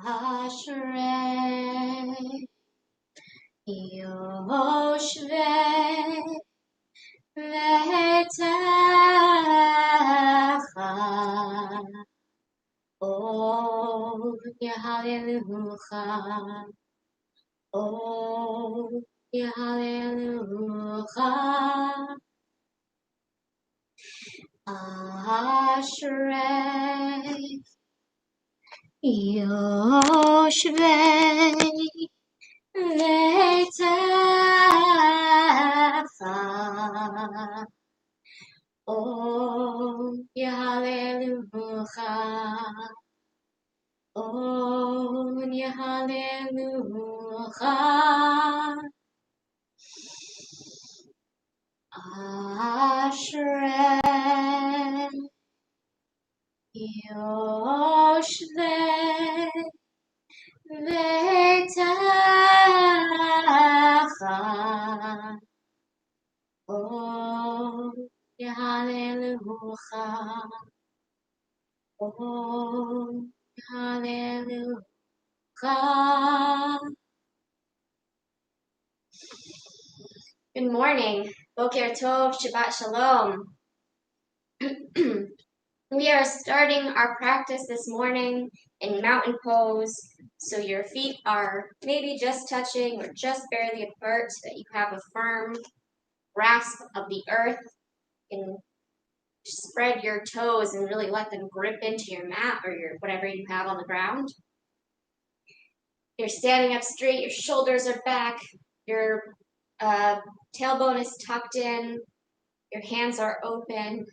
Ashrei Yoshvei V'techa Oh Hallelujah Oh Hallelujah Ashrei Yoshvei V'techa Oh Hallelujah Oh Hallelujah Ashrei Yoshvei V'techa Oh Hallelujah Oh Hallelujah Good morning. Boker Tov, Shabbat Shalom. We are starting our practice this morning in mountain pose. So your feet are maybe just touching or just barely apart so that you have a firm grasp of the earth. You can spread your toes and really let them grip into your mat or your whatever you have on the ground. You're standing up straight, your shoulders are back, your tailbone is tucked in, your hands are open.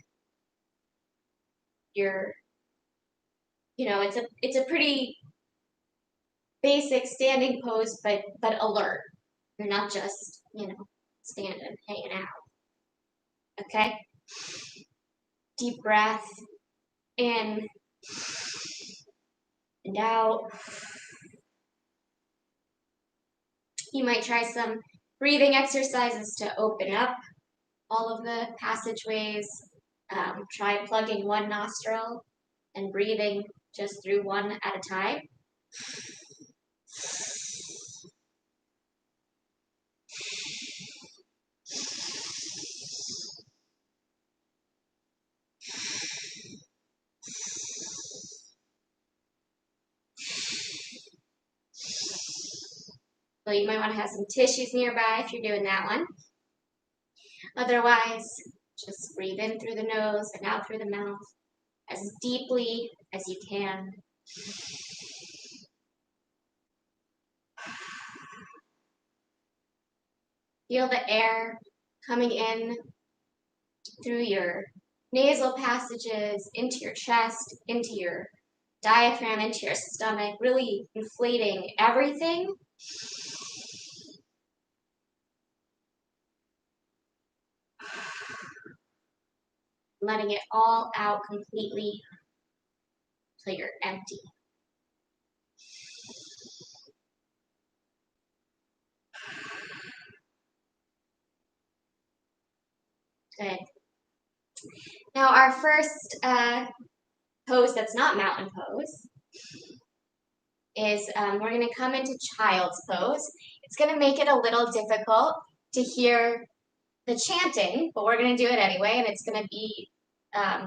It's a pretty basic standing pose, but alert. You're not just, standing, hanging out. Okay? Deep breath in and out. You might try some breathing exercises to open up all of the passageways. Try plugging one nostril and breathing just through one at a time. So you might want to have some tissues nearby if you're doing that one. Otherwise, just breathe in through the nose and out through the mouth as deeply as you can. Feel the air coming in through your nasal passages, into your chest, into your diaphragm, into your stomach, really inflating everything. Letting it all out completely till you're empty. Good. Now our first pose that's not mountain pose is we're going to come into child's pose. It's going to make it a little difficult to hear the chanting, but we're going to do it anyway, and it's going to be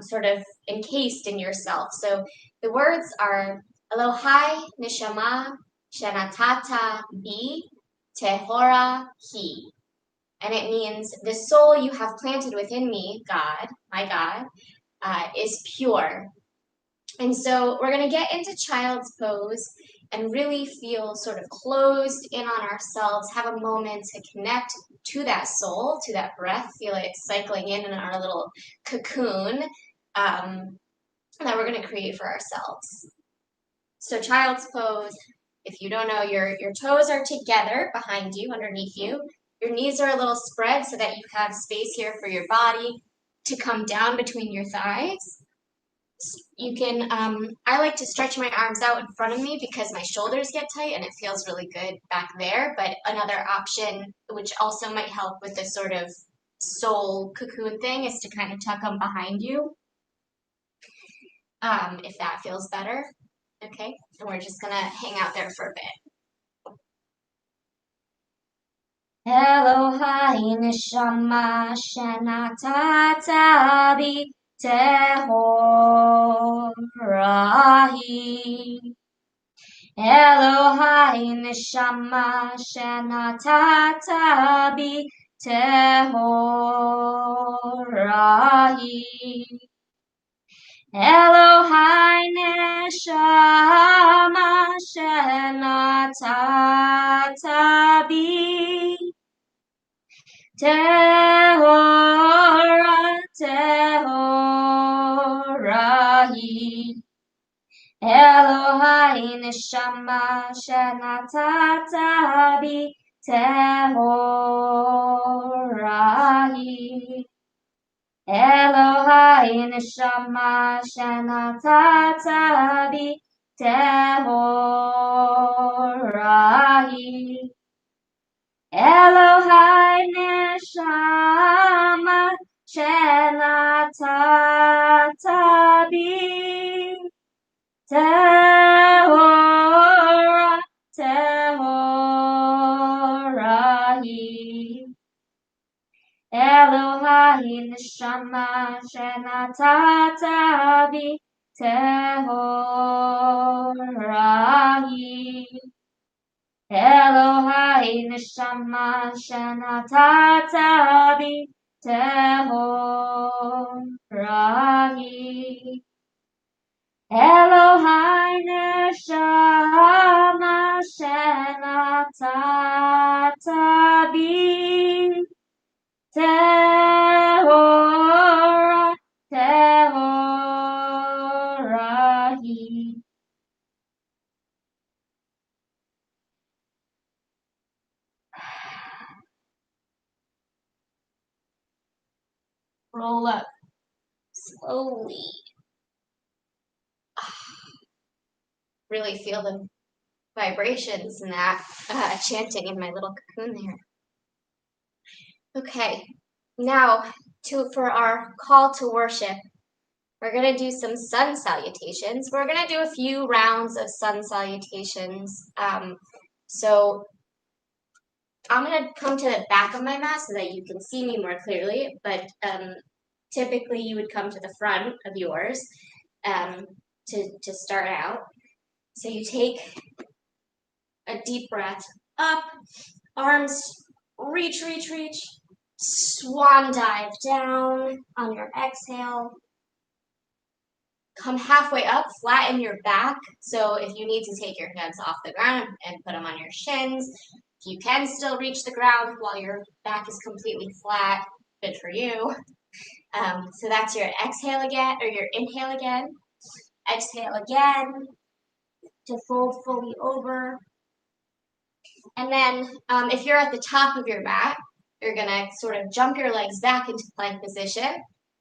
sort of encased in yourself. So the words are Elohai Neshama Shenatata Bi Tehora Hi. And it means the soul you have planted within me, God, my God, is pure. And so we're going to get into child's pose and really feel sort of closed in on ourselves, have a moment to connect to that soul, to that breath, feel it cycling in our little cocoon that we're going to create for ourselves. So child's pose, if you don't know, your toes are together behind you, underneath you. Your knees are a little spread so that you have space here for your body to come down between your thighs. You can, I like to stretch my arms out in front of me because my shoulders get tight and it feels really good back there. But another option, which also might help with this sort of soul cocoon thing, is to kind of tuck them behind you, if that feels better. Okay, and we're just gonna hang out there for a bit. Elohai neshama shenatata bi tehorahi. Elohai neshama shenatata bi tehorahi. Elohai neshama shenatata bi tehorahi. Elohai neshama shenatata bi tehorahi. Elohai neshama shenatata bi tehorahi. Elohai neshama shenatata bi tehorahi. Elohai neshama shenatata bi tehorahi. Elohai neshama shenatata bi tehorahi. Elohai neshama shenatata bi tehorahi. Roll up slowly. Really feel the vibrations in that chanting in my little cocoon there. Okay, now for our call to worship, we're going to do some sun salutations. We're going to do a few rounds of sun salutations. So I'm going to come to the back of my mat so that you can see me more clearly, but typically you would come to the front of yours to start out. So you take a deep breath up, arms reach, swan dive down on your exhale. Come halfway up, flatten your back. So if you need to take your hands off the ground and put them on your shins, you can still reach the ground while your back is completely flat. Good for you. So that's your exhale again, or your inhale again. Exhale again to fold fully over. And then if you're at the top of your mat, you're gonna sort of jump your legs back into plank position.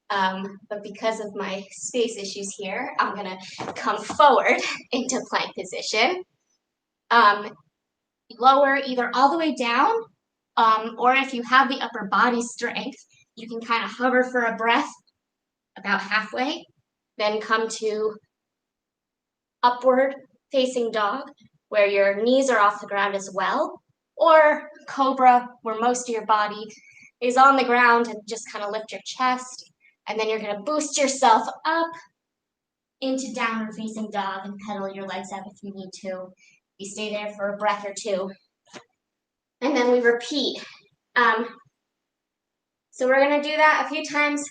But because of my space issues here, I'm gonna come forward into plank position. Lower either all the way down, or if you have the upper body strength, you can kind of hover for a breath about halfway, then come to upward facing dog, where your knees are off the ground as well, or cobra, where most of your body is on the ground, and just kind of lift your chest, and then you're going to boost yourself up into downward facing dog and pedal your legs out if you need to. You stay there for a breath or two, and then we repeat. So we're going to do that a few times.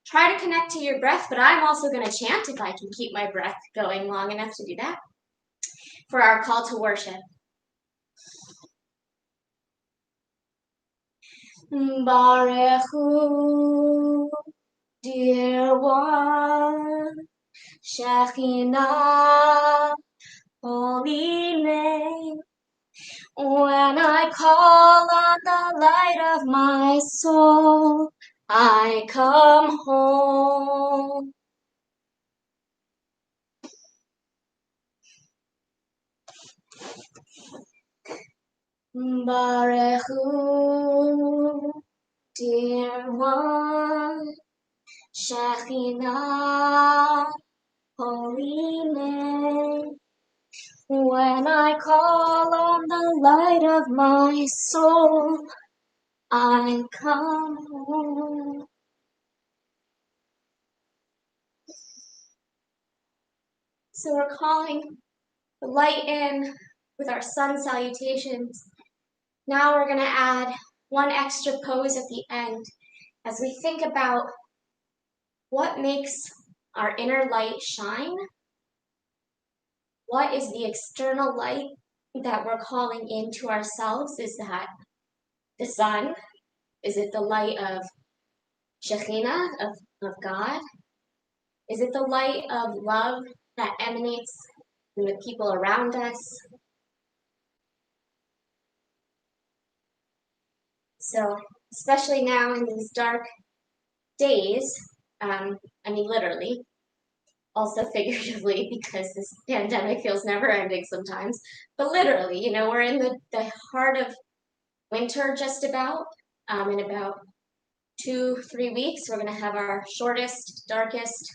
Try to connect to your breath, but I'm also going to chant if I can keep my breath going long enough to do that for our call to worship. Baruch Hu, dear one, Shekhinah, holy name. When I call on the light of my soul, I come home. Baruch Hu, dear one, Shekhinah, holy name. When I call on the light of my soul, I come home. So we're calling the light in with our sun salutations. Now we're going to add one extra pose at the end as we think about what makes our inner light shine. What is the external light that we're calling into ourselves? Is that the sun? Is it the light of Shekhinah, of God? Is it the light of love that emanates from the people around us? So, especially now in these dark days, literally, also figuratively, because this pandemic feels never ending sometimes, but literally, we're in the heart of winter just about. In about 2-3 weeks, we're going to have our shortest, darkest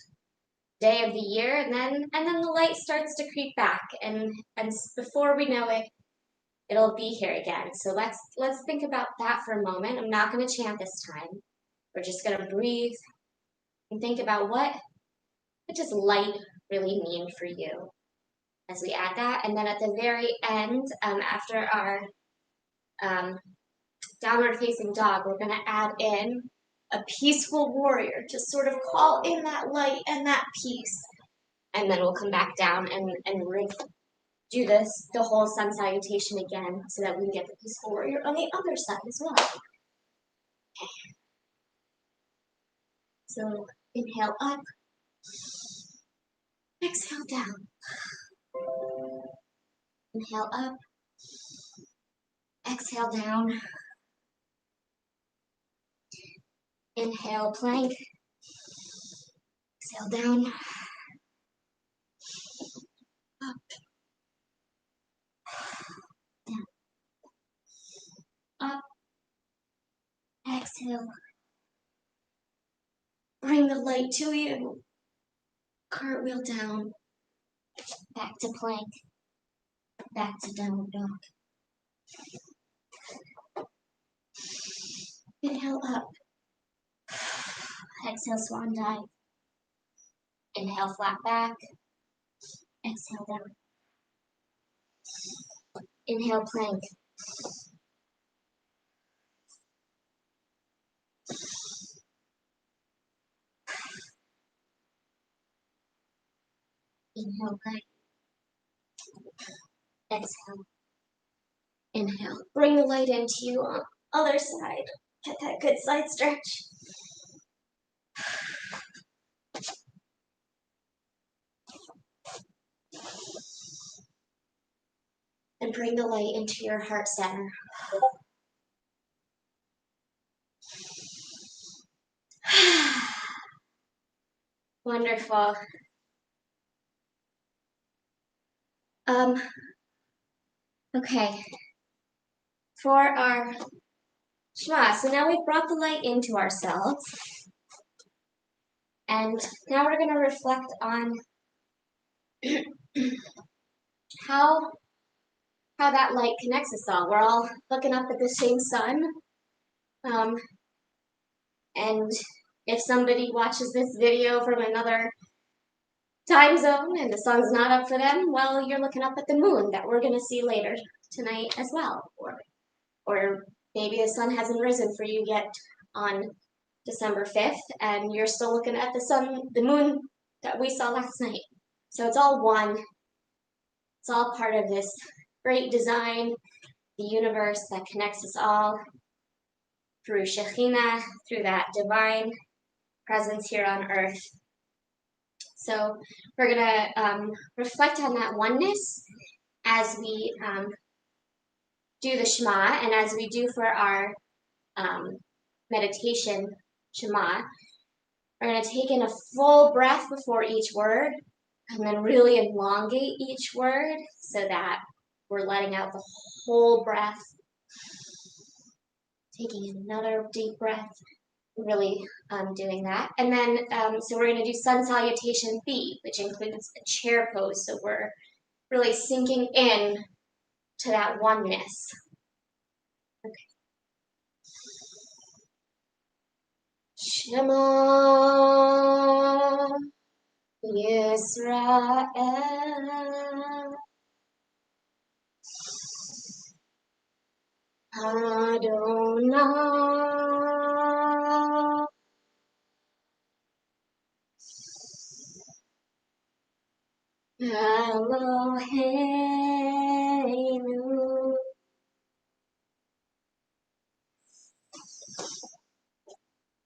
day of the year, and then the light starts to creep back, and before we know it, it'll be here again. So let's think about that for a moment. I'm not going to chant this time. We're just going to breathe and think about what does light really mean for you as we add that. And then at the very end, after our downward facing dog, we're going to add in a peaceful warrior to sort of call in that light and that peace. And then we'll come back down and do the whole sun salutation again so that we can get the peaceful warrior on the other side as well. Okay. So inhale up, exhale down. Inhale up, exhale down. Inhale plank, exhale down. Up, down. Up, exhale. Bring the light to you. Cartwheel down. Back to plank. Back to downward dog. Inhale up. Exhale swan dive. Inhale flat back. Exhale down. Inhale plank. Inhale plank. Exhale. Inhale. Bring the light into you on the other side. Get that good side stretch. And bring the light into your heart center. Wonderful. Okay. For our Shema, so now we've brought the light into ourselves. And now we're going to reflect on how that light connects us all. We're all looking up at the same sun. And if somebody watches this video from another time zone and the sun's not up for them, well, you're looking up at the moon that we're going to see later tonight as well. Or maybe the sun hasn't risen for you yet on December 5th, and you're still looking at the moon that we saw last night. So it's all one. It's all part of this great design, the universe that connects us all through Shekhinah, through that divine presence here on earth. So we're going to reflect on that oneness as we do the Shema, and as we do for our meditation Shema. We're going to take in a full breath before each word, and then really elongate each word so that we're letting out the whole breath. Taking another deep breath, really doing that. And then, so we're going to do sun salutation B, which includes a chair pose. So we're really sinking in to that oneness. Okay. Shema Yisrael Adonai Eloheinu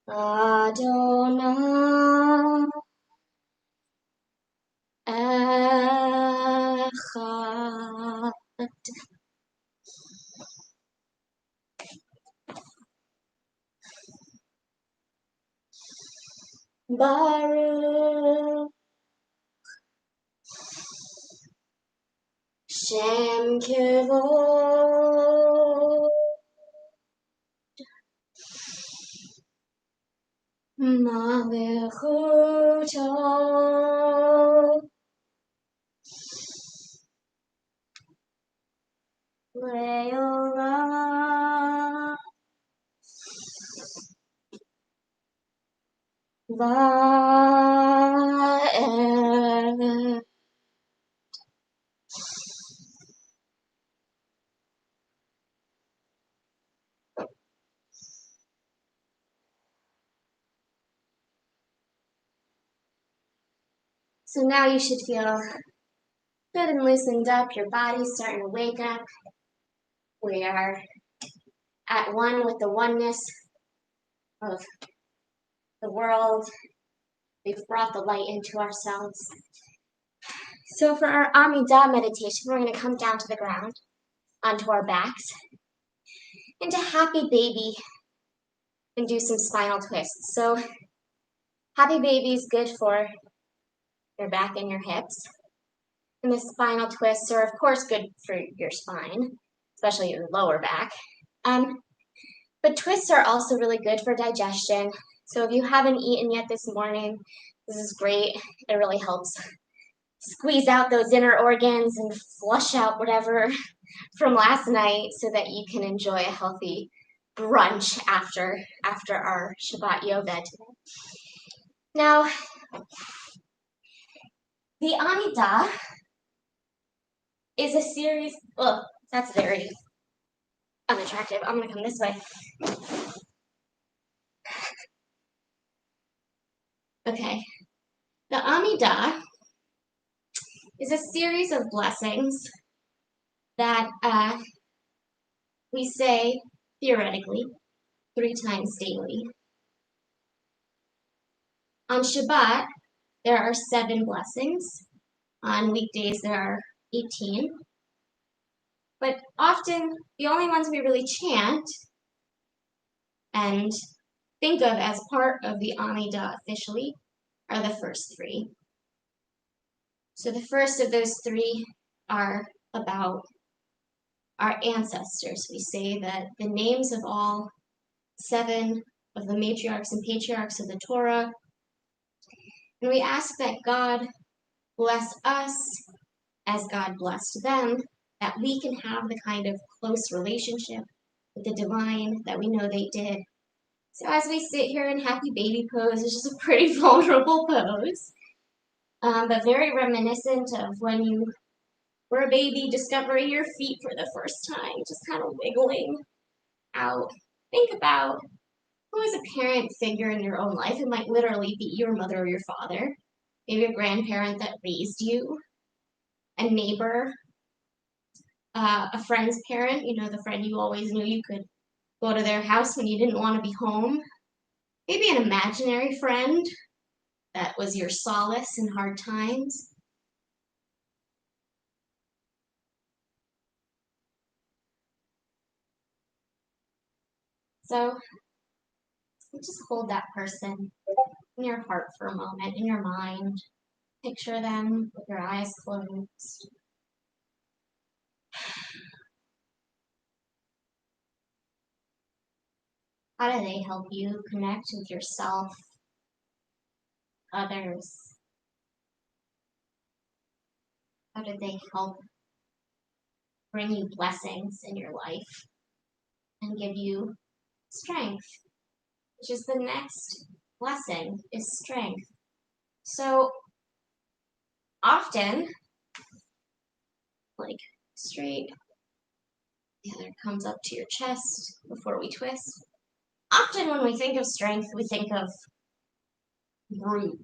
Adonai Echad. Baruch Shem Kivod Malechuto Leolam Va'ed. So now you should feel good and loosened up. Your body's starting to wake up. We are at one with the oneness of the world. We've brought the light into ourselves. So for our Amidah meditation, we're going to come down to the ground, onto our backs, into happy baby, and do some spinal twists. So happy baby is good for your back and your hips. And the spinal twists are, of course, good for your spine, especially your lower back. But twists are also really good for digestion. So if you haven't eaten yet this morning, this is great. It really helps squeeze out those inner organs and flush out whatever from last night so that you can enjoy a healthy brunch after our Shabbat yoga today. Now, the Amidah is a series, well, that's very unattractive. I'm gonna come this way. Okay. The Amidah is a series of blessings that we say, theoretically, 3 times daily. On Shabbat, there are 7 blessings. On weekdays, there are 18. But often, the only ones we really chant and think of as part of the Amidah officially are the first 3. So the first of those 3 are about our ancestors. We say that the names of all 7 of the matriarchs and patriarchs of the Torah, and we ask that God bless us as God blessed them, that we can have the kind of close relationship with the divine that we know they did. So as we sit here in happy baby pose, it's just a pretty vulnerable pose, but very reminiscent of when you were a baby discovering your feet for the first time, just kind of wiggling out. Think about who is a parent figure in your own life. It might literally be your mother or your father, maybe a grandparent that raised you, a neighbor, a friend's parent, the friend you always knew you could go to their house when you didn't want to be home. Maybe an imaginary friend that was your solace in hard times. So just hold that person in your heart for a moment, in your mind. Picture them with your eyes closed. How do they help you connect with yourself, others? How do they help bring you blessings in your life and give you strength, which is the next blessing, is strength. So often, like straight, the other comes up to your chest before we twist. Often when we think of strength, we think of brute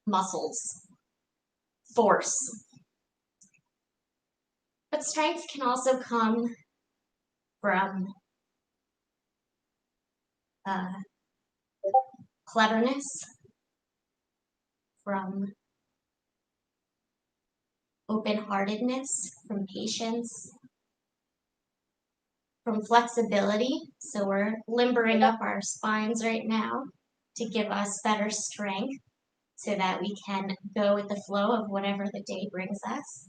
muscles, force. But strength can also come from cleverness, from open-heartedness, from patience, from flexibility. So we're limbering up our spines right now to give us better strength so that we can go with the flow of whatever the day brings us.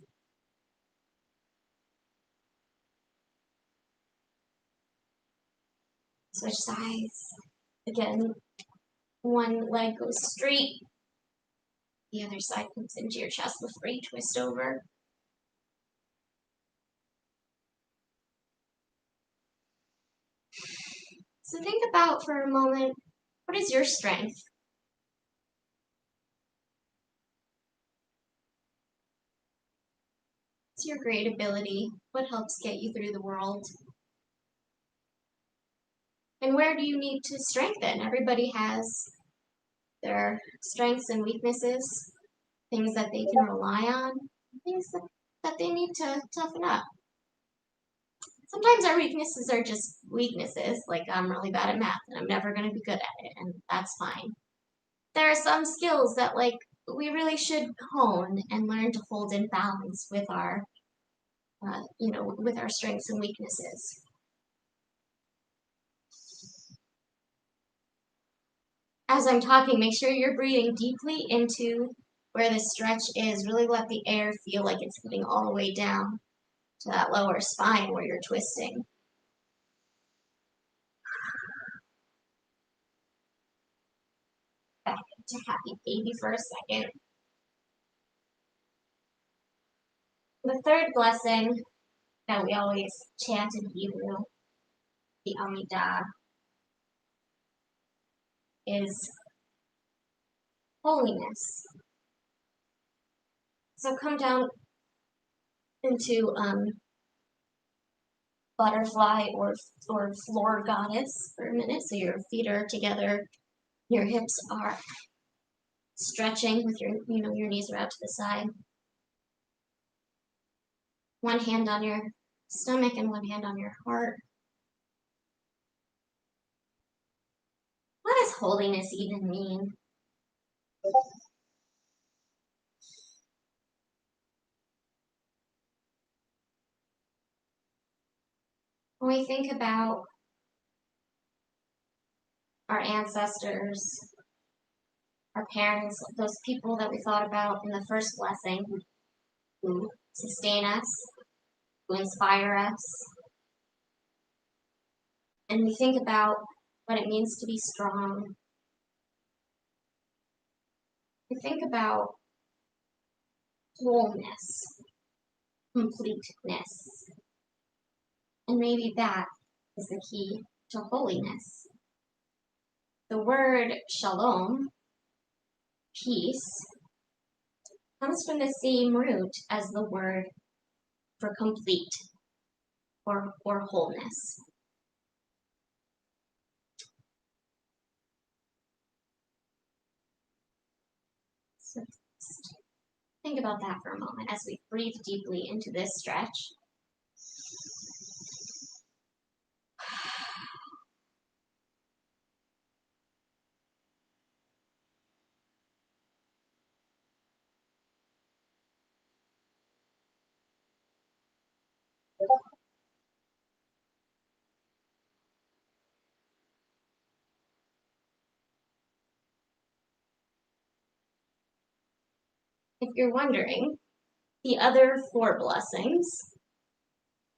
Switch sides. Again, one leg goes straight, the other side comes into your chest before you twist over. So think about for a moment, what is your strength? What's your great ability? What helps get you through the world? And where do you need to strengthen? Everybody has their strengths and weaknesses, things that they can rely on, things that they need to toughen up. Sometimes our weaknesses are just weaknesses, like I'm really bad at math and I'm never going to be good at it, and that's fine. There are some skills that we really should hone and learn to hold in balance with our, with our strengths and weaknesses. As I'm talking, make sure you're breathing deeply into where the stretch is. Really let the air feel like it's getting all the way down to that lower spine where you're twisting. Back to happy baby for a second. The third blessing that we always chant in Hebrew, the Amidah, is holiness. So come down into butterfly or floor goddess for a minute. So your feet are together, your hips are stretching with your knees are out to the side. One hand on your stomach and one hand on your heart. What does holiness even mean? When we think about our ancestors, our parents, those people that we thought about in the first blessing, who sustain us, who inspire us, and we think about what it means to be strong, we think about wholeness, completeness, and maybe that is the key to holiness. The word shalom, peace, comes from the same root as the word for complete or wholeness. So think about that for a moment as we breathe deeply into this stretch. If you're wondering, the other 4 blessings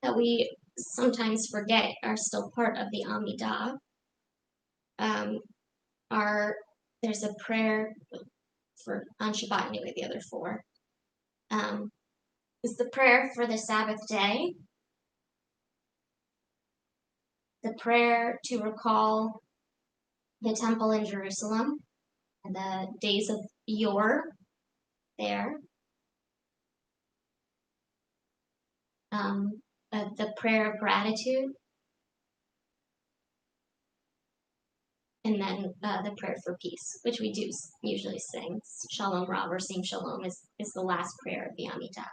that we sometimes forget are still part of the Amidah there's a prayer for on Shabbat anyway, the other four. Is the prayer for the Sabbath day, the prayer to recall the temple in Jerusalem, and the days of yore there, the prayer of gratitude, and then the prayer for peace, which we do usually sing. Shalom Rav or Sing Shalom is the last prayer of the Amidah.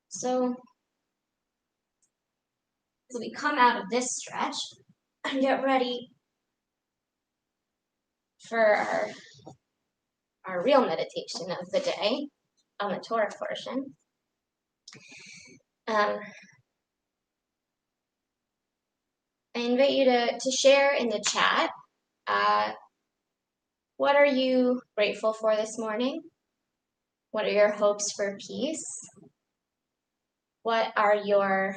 So as we come out of this stretch and get ready for our real meditation of the day on the Torah portion, I invite you to share in the chat, what are you grateful for this morning? What are your hopes for peace? What are your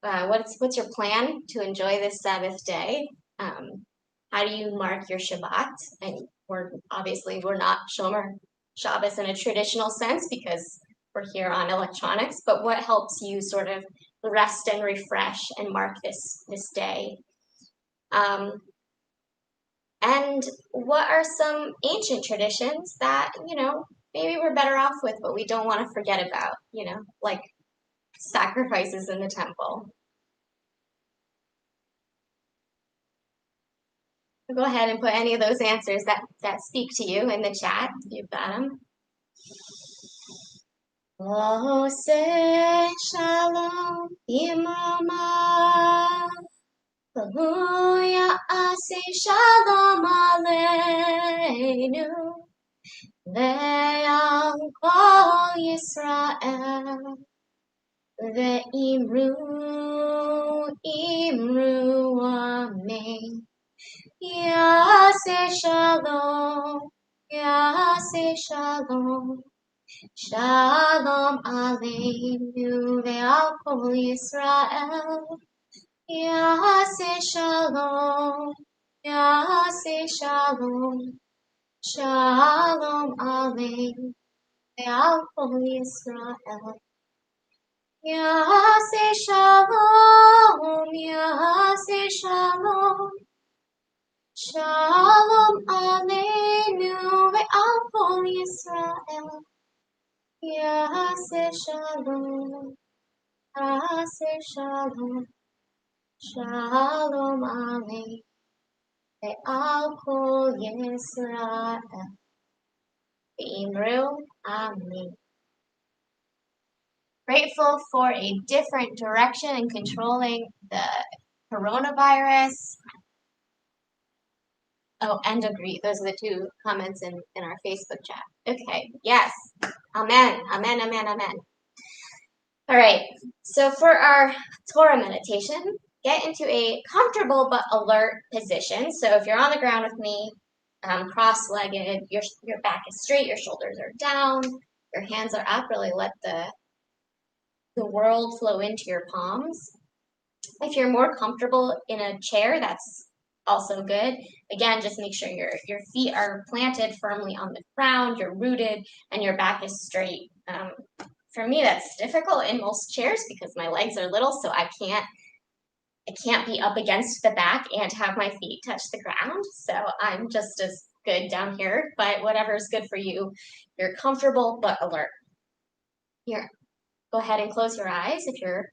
what's your plan to enjoy this Sabbath day? How do you mark your Shabbat? And we're not Shomer Shabbos in a traditional sense because we're here on electronics, but what helps you sort of rest and refresh and mark this day? And what are some ancient traditions that, maybe we're better off with, but we don't want to forget about, like sacrifices in the temple? Go ahead and put any of those answers that speak to you in the chat. You've got them. Oh, say shalom, imama. Hallelujah, say shalom aleinu. Ve'al kol Yisrael. Ve'imru amen. Yaseh shalom, Yaseh shalom, shalom aleinu ve'al kol Yisrael. Yaseh shalom, Yaseh shalom, shalom aleinu ve'al kol Yisrael. Yaseh shalom, Yaseh shalom. Shalom aleinu ve'al kol Yisrael. Yaseh shalom, Yaseh shalom, shalom aleinu ve'al kol Yisrael. Ve'imru amen. Grateful for a different direction in controlling the coronavirus. Oh, and agree. Those are the two comments in our Facebook chat. Okay, yes. Amen, amen, amen, amen. All right, so for our Torah meditation, get into a comfortable but alert position. So if you're on the ground with me, cross-legged, your back is straight, your shoulders are down, your hands are up, really let the world flow into your palms. If you're more comfortable in a chair, that's also good. Again, just make sure your feet are planted firmly on the ground, you're rooted, and your back is straight. For me, that's difficult in most chairs because my legs are little, so I can't be up against the back and have my feet touch the ground. So I'm just as good down here, but whatever's good for you. You're comfortable but alert. Here, go ahead and close your eyes if you're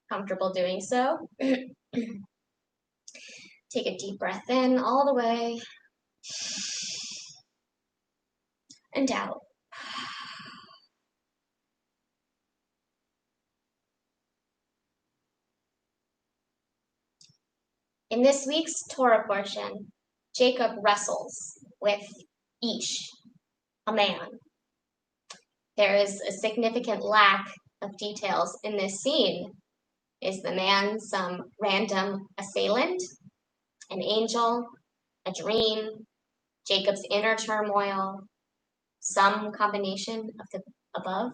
comfortable doing so. Take a deep breath in all the way and out. In this week's Torah portion, Jacob wrestles with Ish, a man. There is a significant lack of details in this scene. Is the man some random assailant, an angel, a dream, Jacob's inner turmoil? some combination of the above.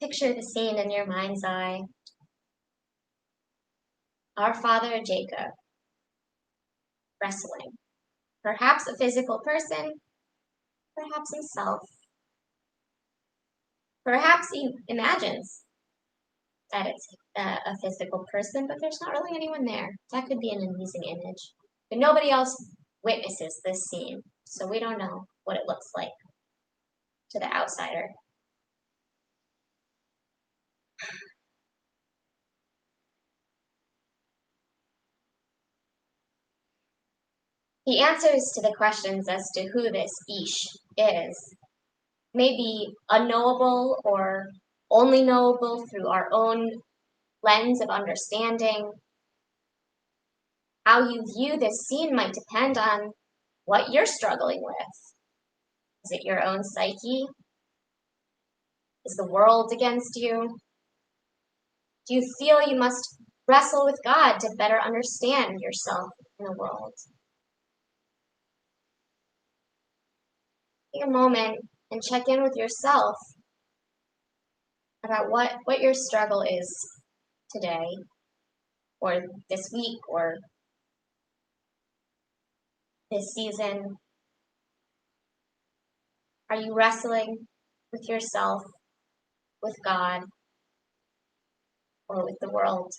Picture the scene in your mind's eye. Our father Jacob, wrestling. Perhaps a physical person, perhaps himself. Perhaps he imagines that it's a physical person, but there's not really anyone there. That could be an amusing image. But nobody else witnesses this scene, so we don't know what it looks like to the outsider. The answers to the questions as to who this Ish is may be unknowable or only knowable through our own lens of understanding. How you view this scene might depend on what you're struggling with. Is it your own psyche? Is the world against you? Do you feel you must wrestle with God to better understand yourself in the world? Take a moment and check in with yourself about what your struggle is today, or this week, or this season. Are you wrestling with yourself, with God, or with the world?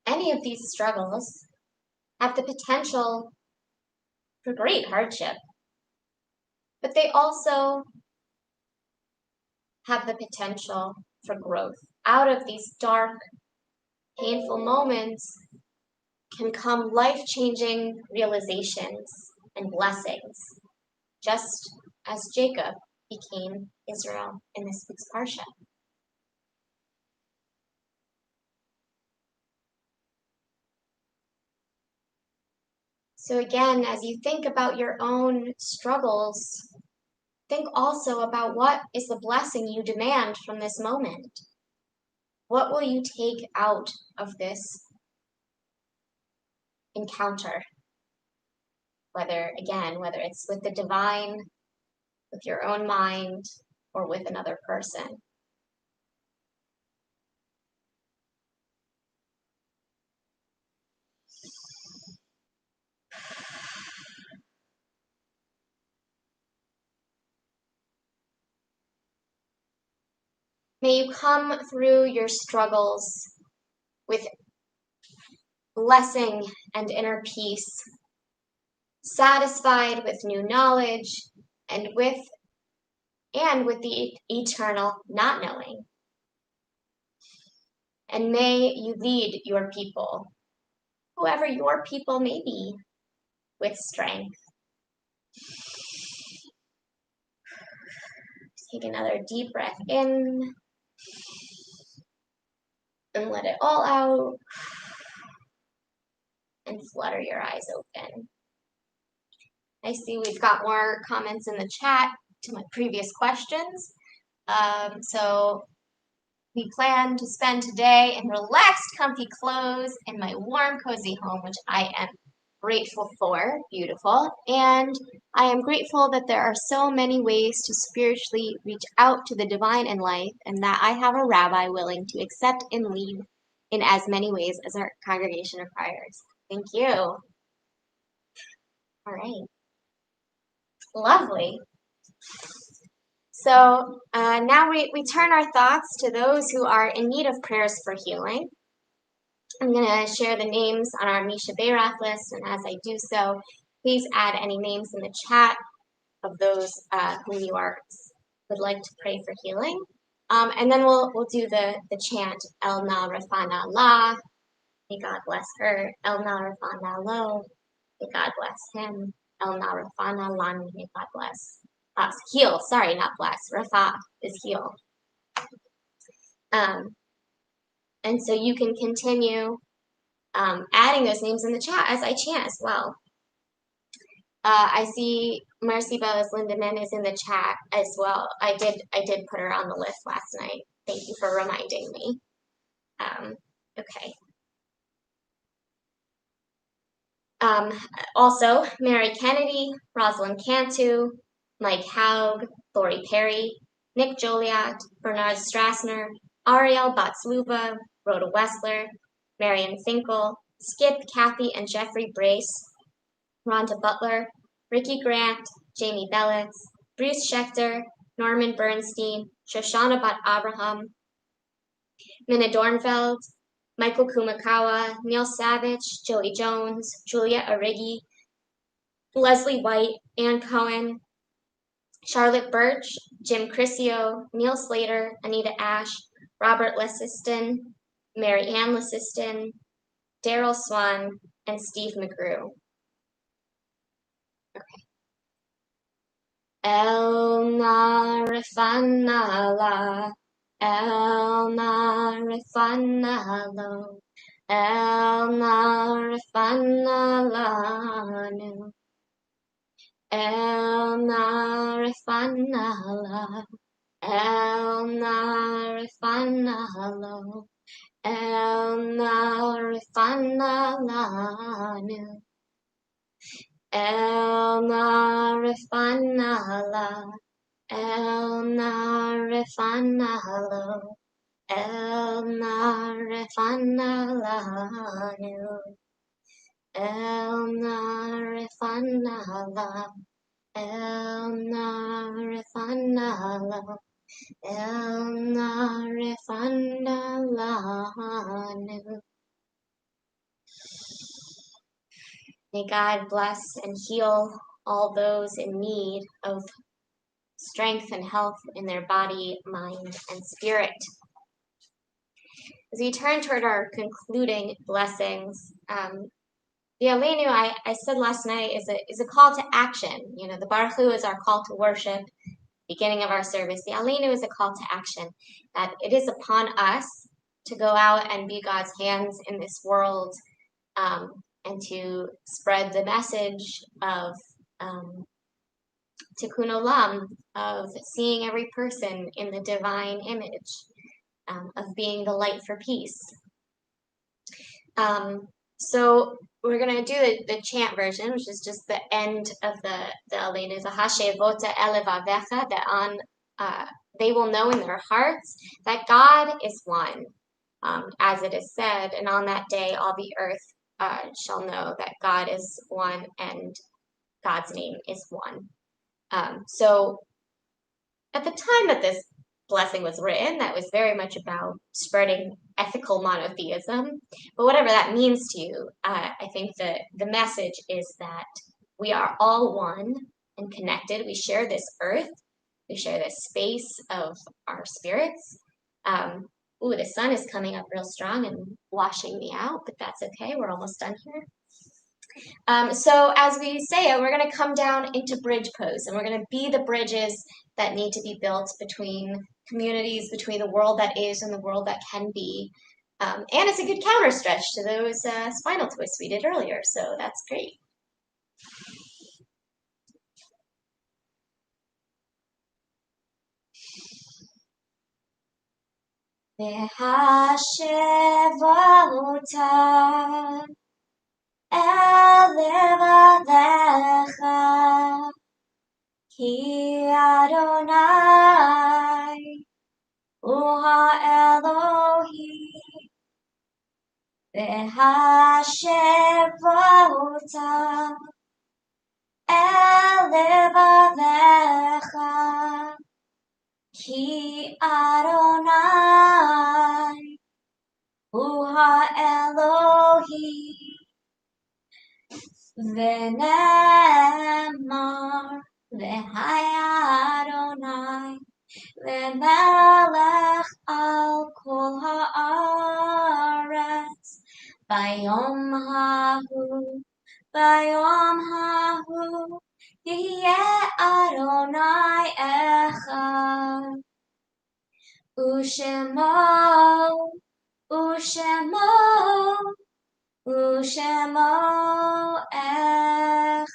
Any of these struggles have the potential for great hardship, but they also have the potential for growth. Out of these dark, painful moments can come life-changing realizations and blessings, just as Jacob became Israel in this week's Parsha. So again, as you think about your own struggles, think also about what is the blessing you demand from this moment. What will you take out of this encounter? Whether it's with the divine, with your own mind, or with another person. May you come through your struggles with blessing and inner peace, satisfied with new knowledge and with the eternal not knowing. And may you lead your people, whoever your people may be, with strength. Take another deep breath in and let it all out, and flutter your eyes open. I see we've got more comments in the chat to my previous questions. So we plan to spend today in relaxed, comfy clothes in my warm, cozy home, which I am grateful for. Beautiful. And I am grateful that there are so many ways to spiritually reach out to the divine in life, and that I have a rabbi willing to accept and lead in as many ways as our congregation requires. Thank you. All right. Lovely. So now we turn our thoughts to those who are in need of prayers for healing. I'm going to share the names on our Misha Beirath list, and as I do so, please add any names in the chat of those whom you would like to pray for healing. And then we'll do the chant El Na Rafana La, May God bless her. El Narafana Lo. May God bless him. El Narafana Lani. May God bless us. Heal. Sorry, not bless. Rafa is heal. And so you can continue adding those names in the chat as I chant as well. I see Marcy Bella's Lindemann is in the chat as well. I did put her on the list last night. Thank you for reminding me. Okay. Also, Mary Kennedy, Rosalind Cantu, Mike Haug, Lori Perry, Nick Joliat, Bernard Strassner, Ariel Batsluba, Rhoda Wessler, Marion Finkel, Skip, Kathy, and Jeffrey Brace, Rhonda Butler, Ricky Grant, Jamie Bellitz, Bruce Schechter, Norman Bernstein, Shoshana Bat Abraham, Minna Dornfeld, Michael Kumakawa, Neil Savage, Joey Jones, Julia Origi, Leslie White, Ann Cohen, Charlotte Birch, Jim Crisio, Neil Slater, Anita Ash, Robert Lesiston, Mary Ann Lesiston, Daryl Swan, and Steve McGrew. Okay. El Narifanala, El Narifanalo, El Narifanalanu, El Narifanala, El Narifanalo, El Narifanalanu, El Narifanala, El Narifanalo, El Narifanalanu, El Narifanala, El Narifanalo, El Narifanalanu. May God bless and heal all those in need of strength and health in their body, mind, and spirit. As we turn toward our concluding blessings, the Aleinu, I said last night, is a call to action. You know, the Baruch Hu is our call to worship, beginning of our service. The Aleinu is a call to action, that it is upon us to go out and be God's hands in this world, and to spread the message of Tikkun Olam, of seeing every person in the divine image, of being the light for peace. So we're going to do the chant version, which is just the end of the Aleinu, the Hashevota Elevavecha, that on they will know in their hearts that God is one, as it is said, and on that day all the earth shall know that God is one and God's name is one. So at the time that this blessing was written, that was very much about spreading ethical monotheism. But whatever that means to you, I think that the message is that we are all one and connected. We share this earth. We share this space of our spirits. Ooh, the sun is coming up real strong and washing me out, but that's okay. We're almost done here. So as we say it, we're going to come down into bridge pose, and we're going to be the bridges that need to be built between communities, between the world that is and the world that can be. And it's a good counter stretch to those spinal twists we did earlier, so that's great. V'hashevota el levadecha ki Adonai hu ha'Elohim v'hashevota el levadecha ki Adonai hu ha'Elohim v'nemar v'haya Adonai v'melech al kol ha'aretz Yeh Adonai Echad. Ushemo, Ushemo, Ushemo Echad.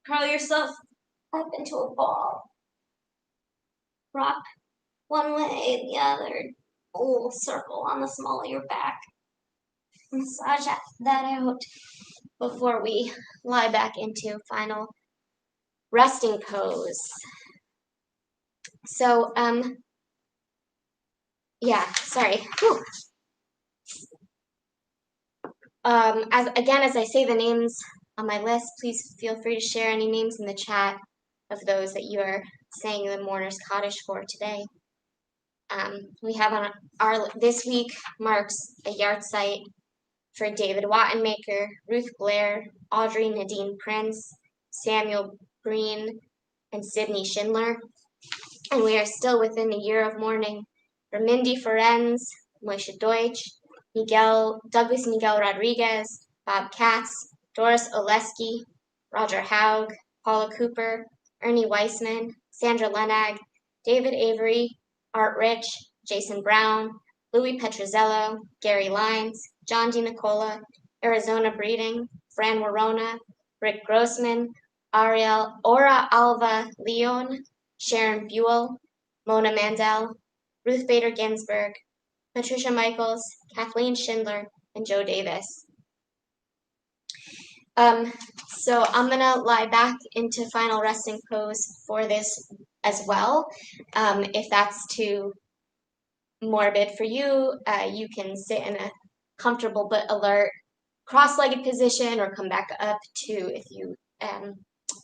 Curl yourself up into a ball. Rock one way, the other. A little circle on the small of your back. Massage that out before we lie back into final resting pose. So, yeah, sorry. Whew. As I say the names on my list, please feel free to share any names in the chat of those that you are saying the mourner's Kaddish for today. We have on this week marks a yahrzeit for David Wattenmaker, Ruth Blair, Audrey Nadine Prince, Samuel Breen, and Sydney Schindler. And we are still within the year of mourning for Mindy Ferenz, Moshe Deutsch, Douglas Miguel Rodriguez, Bob Katz, Doris Oleski, Roger Haug, Paula Cooper, Ernie Weissman, Sandra Lenag, David Avery, Art Rich, Jason Brown, Louis Petrozello, Gary Lines, John DiNicola, Arizona Breeding, Fran Warona, Rick Grossman, Ora Alva Leon, Sharon Buell, Mona Mandel, Ruth Bader Ginsburg, Patricia Michaels, Kathleen Schindler, and Joe Davis. So I'm going to lie back into final resting pose for this as well. If that's too morbid for you, you can sit in a comfortable but alert cross-legged position or come back up to, if you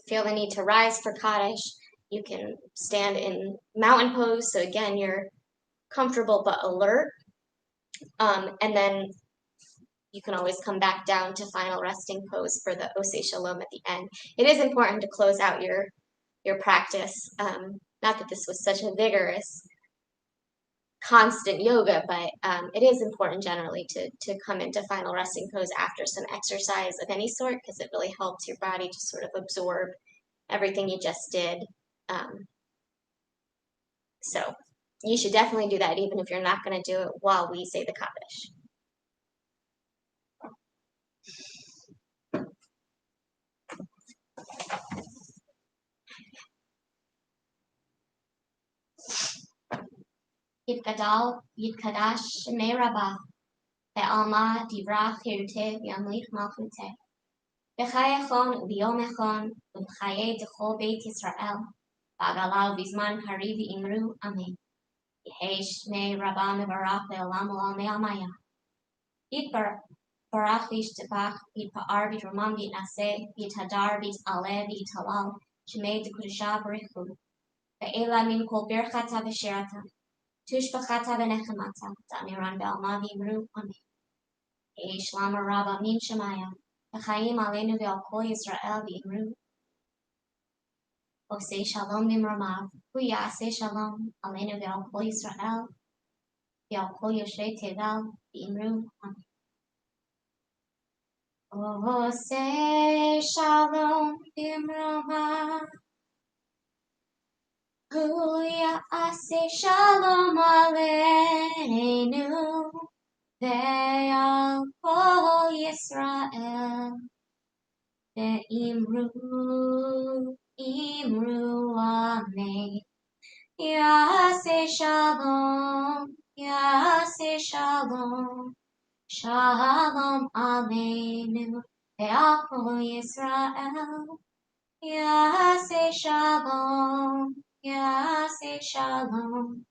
feel the need to rise for Kaddish, you can stand in mountain pose. So again, you're comfortable but alert. And then you can always come back down to final resting pose for the Oseh Shalom at the end. It is important to close out your practice. Not that this was such a vigorous, constant yoga, but it is important generally to come into final resting pose after some exercise of any sort, because it really helps your body to sort of absorb everything you just did. So you should definitely do that, even if you're not going to do it while we say the Kaddish. Yitgadal, Yitkadash, Shemei Rabbah, Be'alma, Divrach, Hirute, V'yamlich Malchute. B'chayechon, U'biyomechon, U'b'chaye Dechol Beit Yisrael, Ba'galal V'zman Kari V'imru, Amen. Yehei Shmei Rabbah Mevarach Le'olam Olam Me'amaya. Yitbarach V'yishtabach, Yitpa'ar V'yitramam V'yitnaseh, V'yithadar V'yitaleh V'yitalal, Shemei D'Kudashah B'richu. Ve'ela Min Kol Birchata V'Shirata. Tushbachata v'nechemata, Damiran be'alma v'imru, Amen. Yehei Shlama Rabba min Shemaya, v'chaim aleinu ve'al kol Yisrael v'imru. Oseh Shalom b'mramav, hu ya'aseh Shalom aleinu ve'al kol Yisrael, ve'al kol Yoshei Tevel v'imru, Amen. Oseh Shalom b'mramav, hu ya'aseh Shalom aleinu. Ve'al kol Yisrael, ve'imru, imru, Amen. Yaseh Shalom, Yaseh Shalom, Shalom Aleinu, ve'al kol Yisrael. Yaseh Shalom, Yaseh Shalom,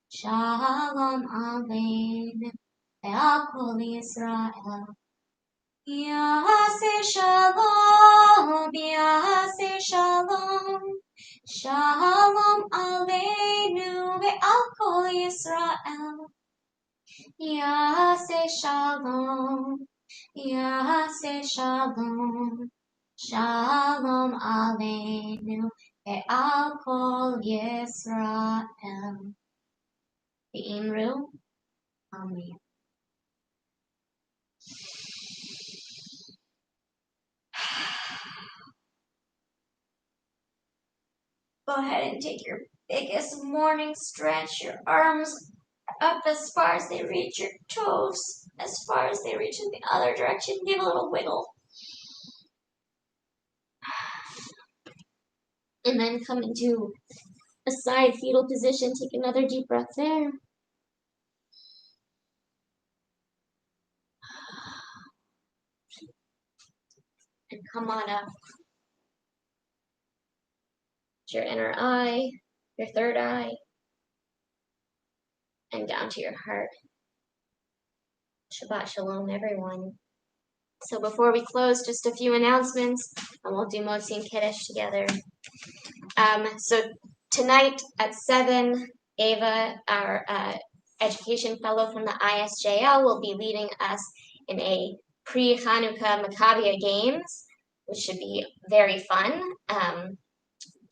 Shalom Aleinu. Ve'al kol Yisrael. Yaseh Shalom, Yaseh Shalom, Shalom Aleinu ve'al kol Yisrael. Yaseh Shalom, Yaseh Shalom, Shalom Aleinu ve'al kol Yisrael. V'imru, Amen. Go ahead and take your biggest morning stretch, your arms up as far as they reach, your toes as far as they reach in the other direction. Give a little wiggle. And then come into a side fetal position. Take another deep breath there. And come on up to your inner eye, your third eye, and down to your heart. Shabbat Shalom, everyone. So before we close, just a few announcements, and we'll do Motzi and Kiddush together. So tonight at 7, Ava, our education fellow from the ISJL, will be leading us in a pre-Hanukkah Maccabia games, which should be very fun.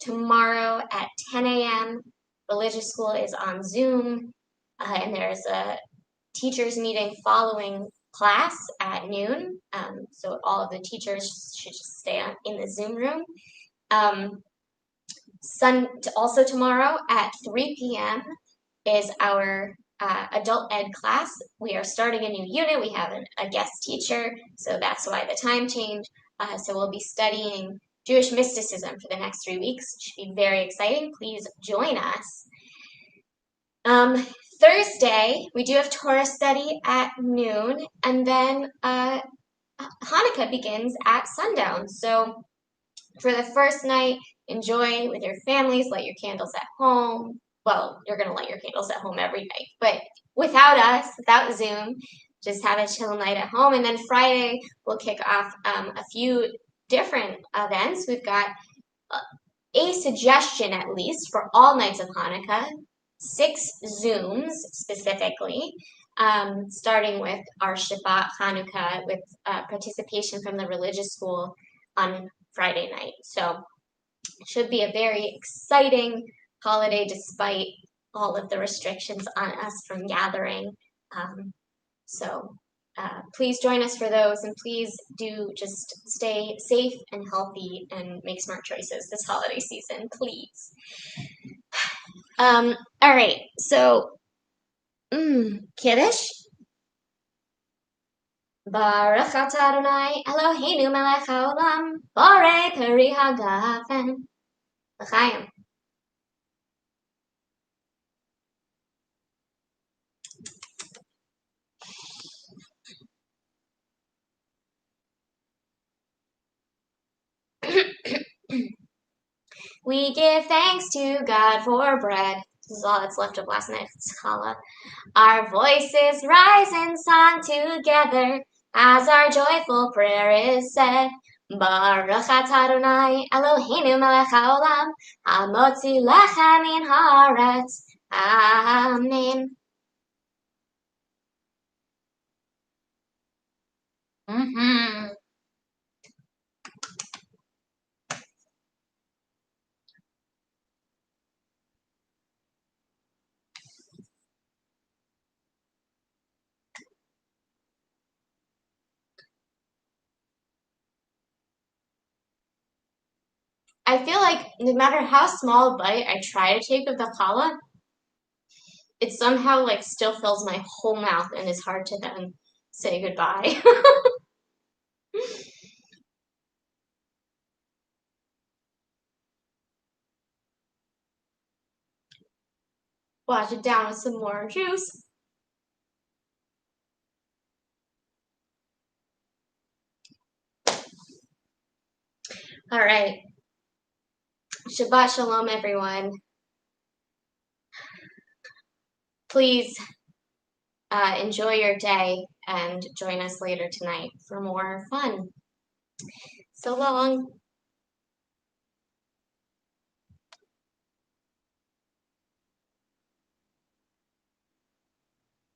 Tomorrow at 10 a.m., religious school is on Zoom, and there's a teachers meeting following class at noon. So all of the teachers should just stay in the Zoom room. Also tomorrow at 3 p.m. is our adult ed class. We are starting a new unit. We have a guest teacher, so that's why the time change. So we'll be studying Jewish mysticism for the next 3 weeks. It should be very exciting. Please join us. Thursday, we do have Torah study at noon, and then Hanukkah begins at sundown. So for the first night, enjoy with your families, light your candles at home. Well, you're going to light your candles at home every night, but without us, without Zoom, just have a chill night at home. And then Friday, we'll kick off a few different events. We've got a suggestion, at least, for all nights of Hanukkah, 6 Zooms specifically, starting with our Shabbat Hanukkah with participation from the religious school on Friday night. So it should be a very exciting holiday despite all of the restrictions on us from gathering. Please join us for those, and please do just stay safe and healthy and make smart choices this holiday season, please. All right, so Kiddush. Baruch atah Adonai Eloheinu melech haolam borei peri hagafen. L'chaim. We give thanks to God for bread. This is all that's left of last night's challah. Our voices rise in song together as our joyful prayer is said. Baruch atah Adonai Eloheinu melech haolam hamotzi lechem min haaretz. Amen. I feel like no matter how small a bite I try to take of the challah, it somehow like still fills my whole mouth and is hard to then say goodbye. Wash it down with some more juice. All right. Shabbat Shalom, everyone. Please enjoy your day and join us later tonight for more fun. So long.